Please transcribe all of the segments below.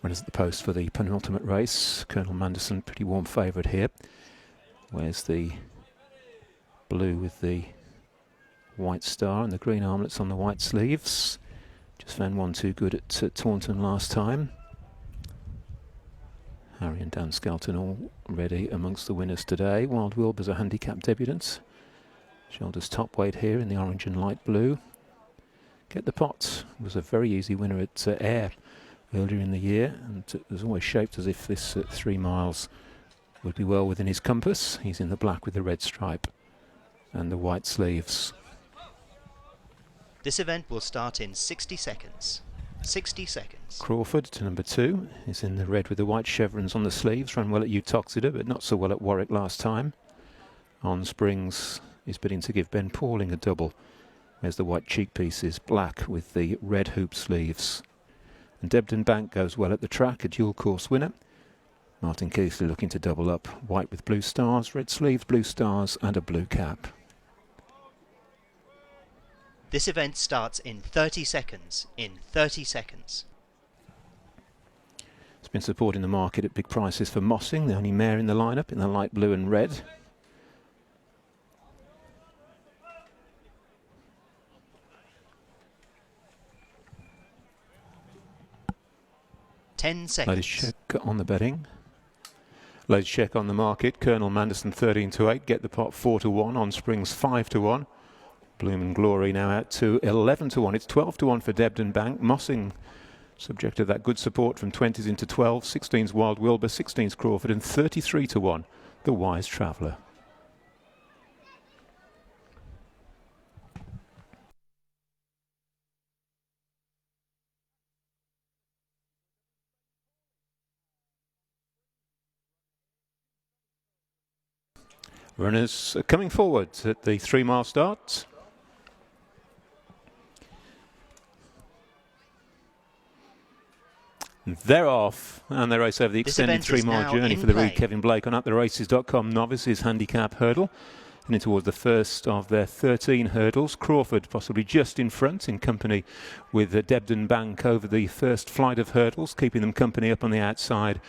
Runners at the post for the penultimate race. Colonel Manderson, pretty warm favourite here. Where's the blue with the white star and the green armlets on the white sleeves. Just found one too good at Taunton last time. Harry and Dan Skelton already amongst the winners today. Wild Wilbur's a handicap debutant. Shoulders top weight here in the orange and light blue. Get the Pot was a very easy winner at Ayr earlier in the year, and it was always shaped as if this 3 miles would be well within his compass. He's in the black with the red stripe and the white sleeves. This event will start in 60 seconds. 60 seconds. Crawford to number 2 is in the red with the white chevrons on the sleeves. Ran well at Utoxeter, but not so well at Warwick last time. On Springs is bidding to give Ben Pauling a double. There's the white cheek pieces, black with the red hoop sleeves. And Debden Bank goes well at the track, a dual course winner. Martin Keithley looking to double up. White with blue stars, red sleeves, blue stars and a blue cap. This event starts in 30 seconds. In 30 seconds. It's been supporting the market at big prices for Mossing, the only mare in the lineup in the light blue and red. Ten seconds. Ladies check on the betting. Ladies check on the market. Colonel Manderson 13 to 8. Get the Pot 4 to 1. On Springs 5 to 1. Bloom and Glory now out to 11 to 1. It's 12 to 1 for Debden Bank. Mossing, subject to that good support from 20s into 12. 16's Wild Wilbur, 16's Crawford, and 33 to 1, the Wise Traveller. Runners coming forward at the 3 mile start. They're off, and they race over the extended 3 mile journey for the Reed Kevin Blake on uptheraces.com novices handicap hurdle. Heading towards the first of their 13 hurdles. Crawford possibly just in front in company with Debden Bank over the first flight of hurdles. Keeping them company up on the outside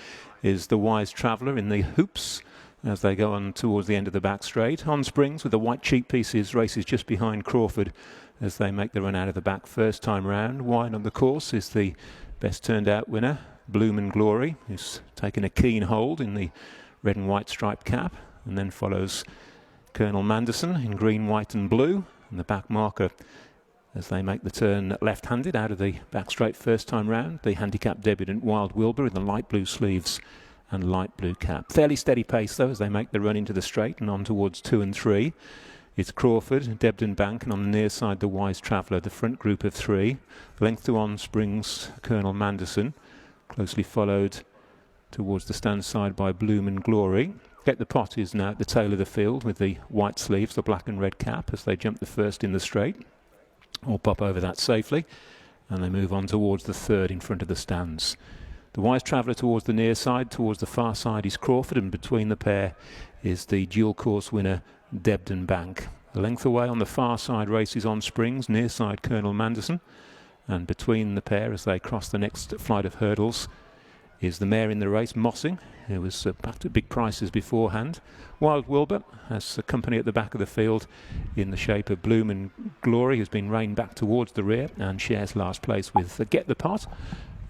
is the Wise Traveller in the hoops as they go on towards the end of the back straight. On Springs with the white cheek pieces races just behind Crawford as they make the run out of the back first time round. Wide on the course is the best turned out winner, Bloom and Glory, who's taken a keen hold in the red and white striped cap, and then follows Colonel Manderson in green, white and blue, and the back marker as they make the turn left-handed out of the back straight first time round. The handicap debutant Wild Wilbur in the light blue sleeves and light blue cap. Fairly steady pace though as they make the run into the straight and on towards 2 and 3. It's Crawford, Debden Bank, and on the near side the Wise Traveller, the front group of 3. Length to On Springs, Colonel Manderson, closely followed towards the stand side by Bloom and Glory. Get the Pot is now at the tail of the field with the white sleeves, the black and red cap as they jump the first in the straight. All pop over that safely, and they move on towards the third in front of the stands. The Wise Traveller towards the near side, towards the far side is Crawford, and between the pair is the dual course winner Debden Bank. A length away on the far side races On Springs, near side Colonel Manderson, and between the pair as they cross the next flight of hurdles is the mare in the race, Mossing, who was backed at big prices beforehand. Wild Wilbur has a company at the back of the field in the shape of Bloom and Glory, who's been reined back towards the rear and shares last place with Get the Pot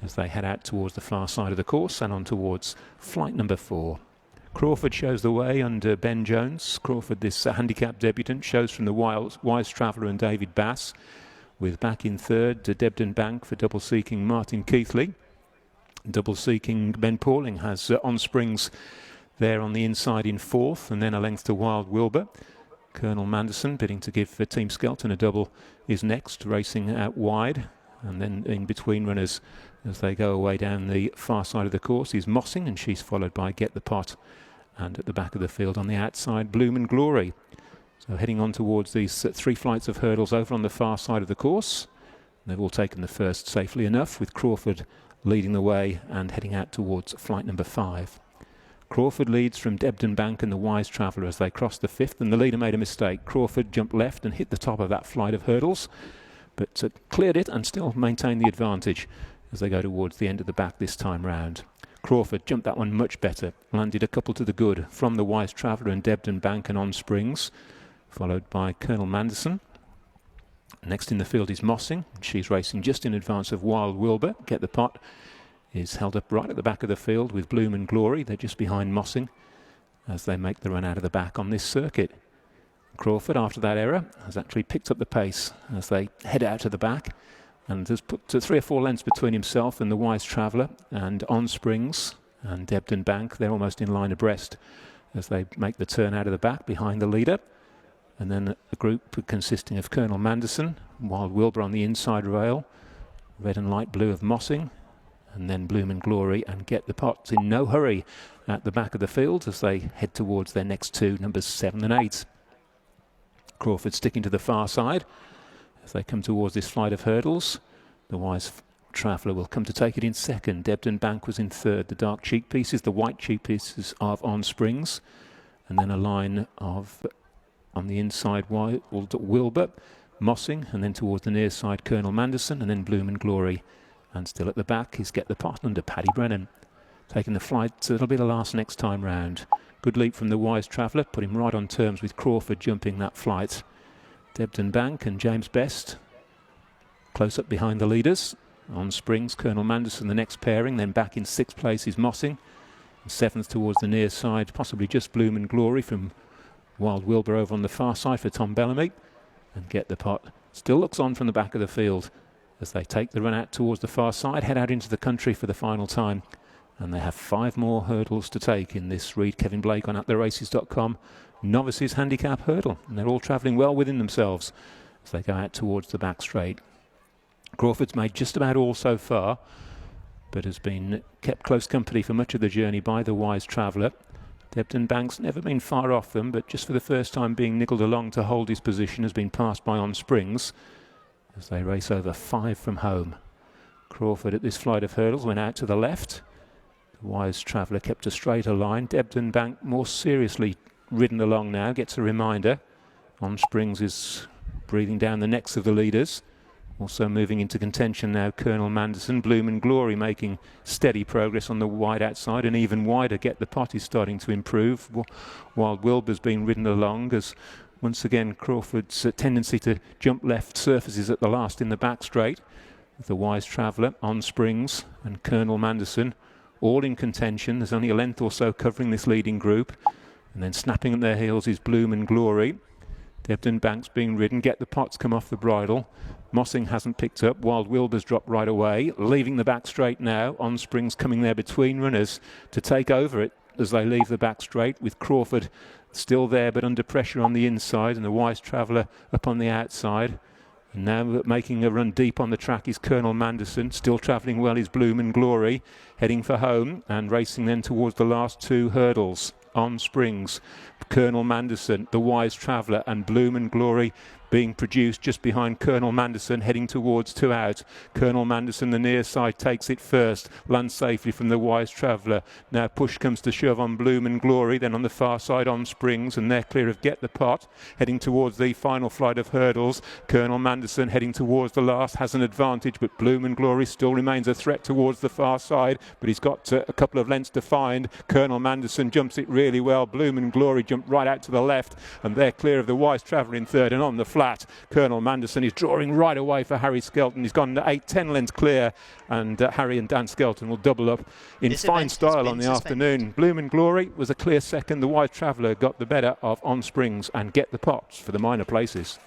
as they head out towards the far side of the course and on towards flight number 4. Crawford shows the way under Ben Jones. Crawford, this handicap debutant, shows from the Wise Traveller and David Bass, with back in third Debden Bank for double seeking Martin Keithley. Double seeking Ben Pauling has On Springs there on the inside in fourth, and then a length to Wild Wilbur. Colonel Manderson bidding to give Team Skelton a double is next, racing out wide, and then in between runners as they go away down the far side of the course is Mossing, and she's followed by Get the Pot, and at the back of the field on the outside Bloom and Glory. So heading on towards these 3 flights of hurdles over on the far side of the course. They've all taken the first safely enough, with Crawford leading the way and heading out towards flight number 5. Crawford leads from Debden Bank and the Wise Traveller as they cross the 5th, and the leader made a mistake. Crawford jumped left and hit the top of that flight of hurdles, but cleared it and still maintained the advantage as they go towards the end of the back this time round. Crawford jumped that one much better, landed a couple to the good from the Wise Traveller and Debden Bank and On Springs, followed by Colonel Manderson. Next in the field is Mossing. She's racing just in advance of Wild Wilbur. Get the Pot is held up right at the back of the field with Bloom and Glory. They're just behind Mossing as they make the run out of the back on this circuit. Crawford, after that error, has actually picked up the pace as they head out to the back and has put 3 or 4 lengths between himself and the Wise Traveller and On Springs and Debden Bank. They're almost in line abreast as they make the turn out of the back behind the leader. And then a group consisting of Colonel Manderson, Wild Wilbur on the inside rail, red and light blue of Mossing, and then Bloom and Glory and Get the Pot in no hurry at the back of the field as they head towards their next two, numbers 7 and 8. Crawford sticking to the far side as they come towards this flight of hurdles. The Wise Traveller will come to take it in second. Debden Bank was in third. The dark cheek pieces, the white cheek pieces of On Springs, and then a line of on the inside Wild Wilbur, Mossing, and then towards the near side Colonel Manderson, and then Bloom and Glory. And still at the back is Get the Pot under Paddy Brennan. Taking the flight, it'll be the last next time round. Good leap from the Wise Traveller, put him right on terms with Crawford jumping that flight. Debden Bank and James Best close up behind the leaders. On Springs, Colonel Manderson the next pairing, then back in 6th place is Mossing. And 7th towards the near side, possibly just Bloom and Glory from Wild Wilbur over on the far side for Tom Bellamy. And Get the Pot still looks on from the back of the field as they take the run out towards the far side, head out into the country for the final time. And they have 5 more hurdles to take in this Read Kevin Blake on AtTheRaces.com Novices Handicap Hurdle. And they're all travelling well within themselves as they go out towards the back straight. Crawford's made just about all so far, but has been kept close company for much of the journey by the Wise Traveller. Debden Bank's never been far off them, but just for the first time being niggled along to hold his position, has been passed by On Springs as they race over 5 from home. Crawford at this flight of hurdles went out to the left. The Wise Traveller kept a straighter line. Debden Bank more seriously ridden along now, gets a reminder. On Springs is breathing down the necks of the leaders. Also moving into contention now, Colonel Manderson. Bloom and Glory making steady progress on the wide outside, and even wider Get the Pot is starting to improve. Wild Wilbur's been ridden along as once again Crawford's tendency to jump left surfaces at the last in the back straight. The Wise Traveller, On Springs and Colonel Manderson all in contention. There's only a length or so covering this leading group. And then snapping at their heels is Bloom and Glory. Debden Bank's being ridden. Get the Pot's come off the bridle. Mossing hasn't picked up. Wild Wilbur's dropped right away, leaving the back straight now. On Springs coming there between runners to take over it as they leave the back straight, with Crawford still there but under pressure on the inside, and the Wise Traveller up on the outside. And now making a run deep on the track is Colonel Manderson. Still travelling well is Bloom and Glory, heading for home and racing then towards the last 2 hurdles. On Springs, Colonel Manderson, the Wise Traveller and Bloom and Glory being produced just behind Colonel Manderson, heading towards 2 out. Colonel Manderson, the near side, takes it first, lands safely from the Wise Traveller. Now push comes to shove on Bloom and Glory, then on the far side On Springs, and they're clear of Get the Pot, heading towards the final flight of hurdles. Colonel Manderson heading towards the last has an advantage, but Bloom and Glory still remains a threat towards the far side, but he's got a couple of lengths to find. Colonel Manderson jumps it really well. Bloom and Glory jump right out to the left, and they're clear of the Wise Traveller in third, and on the flat, Colonel Manderson is drawing right away for Harry Skelton. He's gone 8-10 lengths clear, and Harry and Dan Skelton will double up in fine style on the afternoon. Bloom and Glory was a clear second. The Wise Traveller got the better of On Springs and Get the Pots for the minor places.